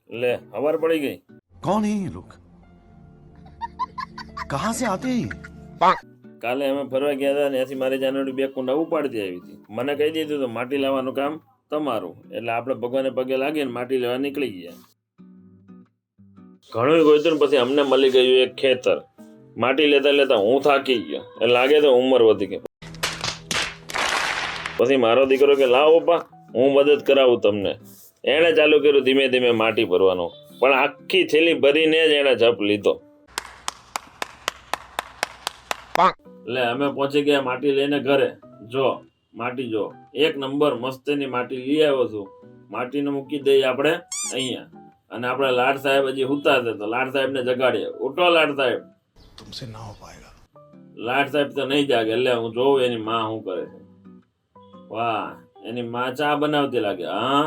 ले खबर पड़ी गई। कौन है ये लोग? कहाँ से आते हैं ये? કાલે અમે ફરવા ગયા હતા ને ત્યાંથી મારી જાનવરી બે કુંડા ઉપાડતી આવી હતી. મને કહી દીધું તો માટી લાવવાનું કામ તમારું, એટલે આપણે ભગવાને પગે લાગીને માટી લેવા નીકળી ગયા. ઘણું ગોઈતું ને પછી અમને મળી ગયું એક ખેતર. માટી લેતા લેતા હું થાકી ગયો, એટલે લાગે તો ઉંમર વધી ગઈ. પછી મારો દીકરો કે લાવો પપ્પા હું મદદ કરાવું તમને. એણે ચાલુ કર્યું ધીમે ધીમે માટી ભરવાનું, પણ આખી થેલી ભરીને જ એણે જપ લીધો. એટલે અમે પહોંચી ગયા માટી લઈને ઘરે. જો માટી જો એક નંબર મસ્તીની માટી લઈ આવ્યો છું. માટીને મૂકી દઈએ આપણે અહીંયા, અને આપણે લાડ સાહેબ હજી હુતા હતા તો લાડ સાહેબ ને જગાડીએ. ઉઠો લાડ સાહેબ. तुमसे ना हो पाएगा. લાડ સાહેબ તો નહીં જાગે, એટલે હું જોઉં એની માં શું કરે છે. વાહ, એની માં ચા બનાવતી લાગે. હા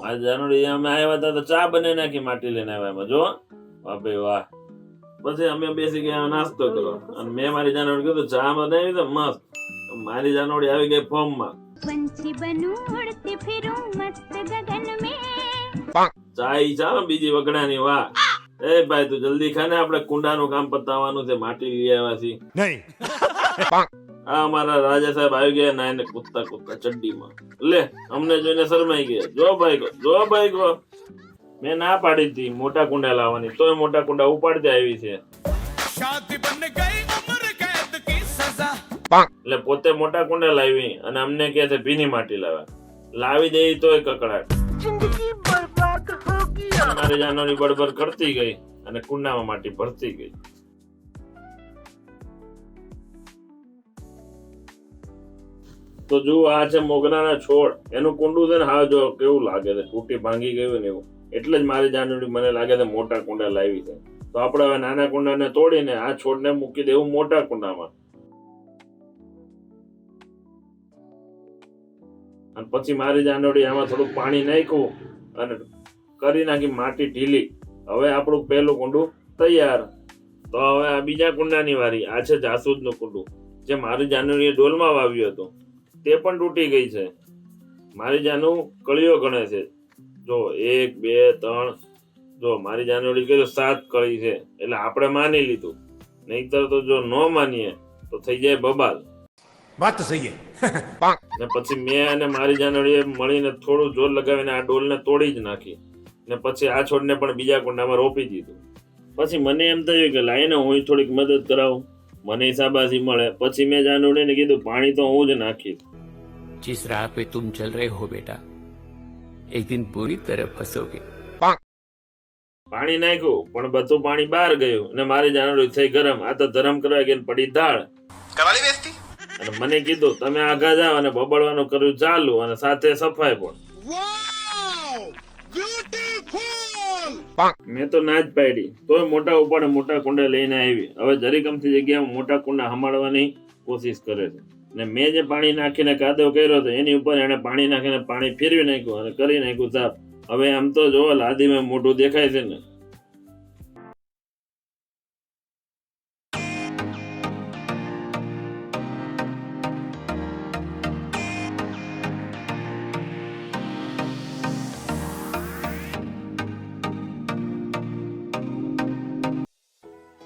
આ જાનુડી અમે આવ્યા હતા તો ચા બનાવી નાખી માટી લઈને આવ્યા એમાં. જો વાહ ભાઈ વાહ. પછી અમે બેસી ગયા નાસ્તો કરો, અને મેં મારી જાનવડી કીધું ચા બનાવી તો મસ્ત. મારી જાનવડી આવી ગઈ ફોર્મમાં. पंछी बनूं उड़ती फिरूं मस्त गगन में. ચા ઈ ચા બીજી વગડાની. વાહ એ ભાઈ તું જલ્દી ખાને, આપણે કુંડાનું કામ પતાવવાનું છે. માટી લઈ આવ્યા છીએ. नहीं. આ અમારા રાજા સાહેબ આવી ગયા નાઈને કૂદતા કૂદતા ચડ્ડીમાં. લે અમને જોઈને શરમાઈ ગયા. જો ભાઈ ગો મેં ના પાડી હતી મોટા કુંડા લાવવાની, તોય મોટા કુંડા ઉપાડતી આવી છે. शादी बन गई उम्र कैद की सजा. એટલે પોતે મોટા કુંડા લાવી અને અમને કહે છે ભીની માટી લાવી દે તોય કકડાટ. મારી જાનવરી બળબર કરતી ગઈ અને કુંડામાં માટી ભરતી ગઈ. તો જુઓ આ છે મોગરાના છોડ. એનું કુંડું છે ને હા જો કેવું લાગે છે, તૂટી ભાંગી ગયું ને એવું. એટલે જ મારી જાનવરી મને લાગે છે મોટા કુંડા લાવી છે. તો આપણે હવે નાના કુંડાને તોડીને આ છોડને મૂકી દેવું મોટા કુંડામાં. અને પછી મારી જાનવડી આમાં થોડું પાણી નાખ્યું અને કરી નાખી માટી ઢીલી. હવે આપણું પહેલું કુંડું તૈયાર. તો હવે આ બીજા કુંડાની વારી. આ છે જાસૂદનું કુંડું, જે મારી જાનવરીએ ડોલમાં વાવ્યું હતું. તે પણ તૂટી ગઈ છે. મારી જાનું કળીઓ ગણે છે. જો 1 2 3, જો મારી જાનવડી કીધું 7 કળી છે, એટલે આપણે માની લીધું. નહીતર તો જો ન માનીએ તો થઈ જાય બબાલ. बात तो सही है. ને પછી મેં અને મારી જાનવડીએ મળીને થોડું જોર લગાવીને આ ડોલને તોડી જ નાખી. ને પછી આ છોડને પણ બીજા કુંડામાં રોપી દીધું. પછી મને એમ થયું કે લાઈને હું થોડીક મદદ કરાવું, મને શાબાશી મળે. પછી મેં જાનવડીને કીધું પાણી તો હું જ નાખીશ. जिस राह पे तुम चल रहे हो बेटा, एक दिन बुरी तरह फंसोगे. પાણી નાખ્યું પણ બધું પાણી બહાર ગયું અને મારી જાનવડી થઈ ગરમ. આ તો ધરમ કરવા ગઈ ને પડી દાળ. करवाली बेइज्जती. અને મને કીધું તમે આગા જાઓ અને બબડવાનું કર્યું ચાલુ, અને સાથે સફાઈ પણ. મેં તો ના જ પાડી, તોય મોટા ઉપાડે મોટા કુંડા લઈને આવી. હવે જરીકમથી જગ્યામાં મોટા કુંડા હમાડવાની કોશિશ કરે છે. ને મેં જે પાણી નાખીને કાદવ કર્યો હતો એની ઉપર એને પાણી નાખીને પાણી ફેરવી નાખ્યું અને કરી નાખ્યું સાફ. હવે આમ તો જો લાદીમાં મોઢું દેખાય છે ને.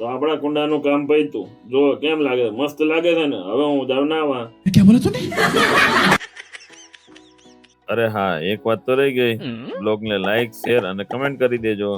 તો આપણા કુંડાનું કામ પત્યું. જો કેમ લાગે છે? મસ્ત લાગે છે ને. હવે હું જાવ નાવા. क्या बोला तूने? અરે હા, એક વાત તો રહી ગઈ. બ્લોગને લાઈક, શેર અને કમેન્ટ કરી દેજો.